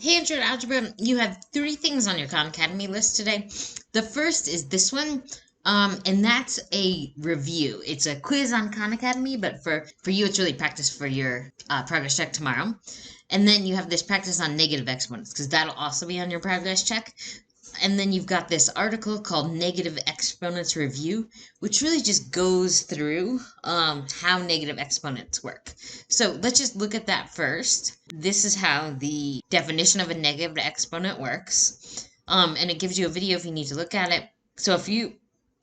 Hey, Intro to Algebra, you have three things on your Khan Academy list today. The first is this one, and that's a review. It's a quiz on Khan Academy, but for you, it's really practice for your progress check tomorrow. And then you have this practice on negative exponents, because that'll also be on your progress check. And then you've got this article called Negative Exponents Review, which really just goes through how negative exponents work. So let's just look at that first. This is how the definition of a negative exponent works. And it gives you a video if you need to look at it. So a few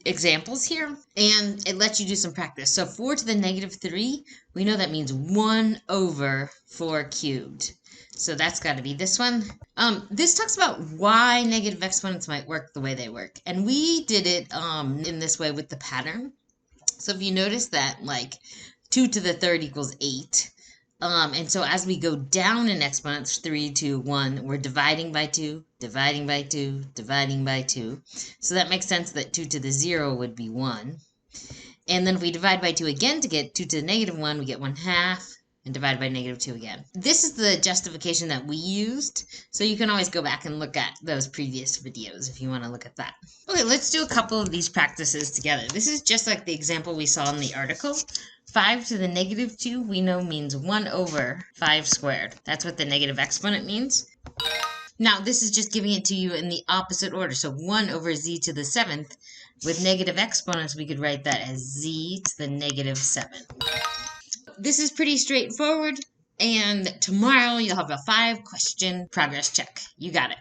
examples here, and it lets you do some practice. So 4 to the negative 3, we know that means 1 over 4 cubed. So that's got to be this one. This talks about why negative exponents might work the way they work. And we did it in this way with the pattern. So if you notice that, like, 2 to the third equals 8. And so as we go down in exponents, 3, 2, 1, we're dividing by 2, dividing by 2, dividing by 2. So that makes sense that 2 to the 0 would be 1. And then if we divide by 2 again to get 2 to the negative 1, we get 1/2. And divide by negative 2 again. This is the justification that we used, so you can always go back and look at those previous videos if you want to look at that. Okay, let's do a couple of these practices together. This is just like the example we saw in the article. 5 to the negative 2 we know means 1 over 5 squared. That's what the negative exponent means. Now, this is just giving it to you in the opposite order. So 1 over z to the 7th. With negative exponents, we could write that as z to the negative 7. This is pretty straightforward, and tomorrow you'll have a 5-question progress check. You got it.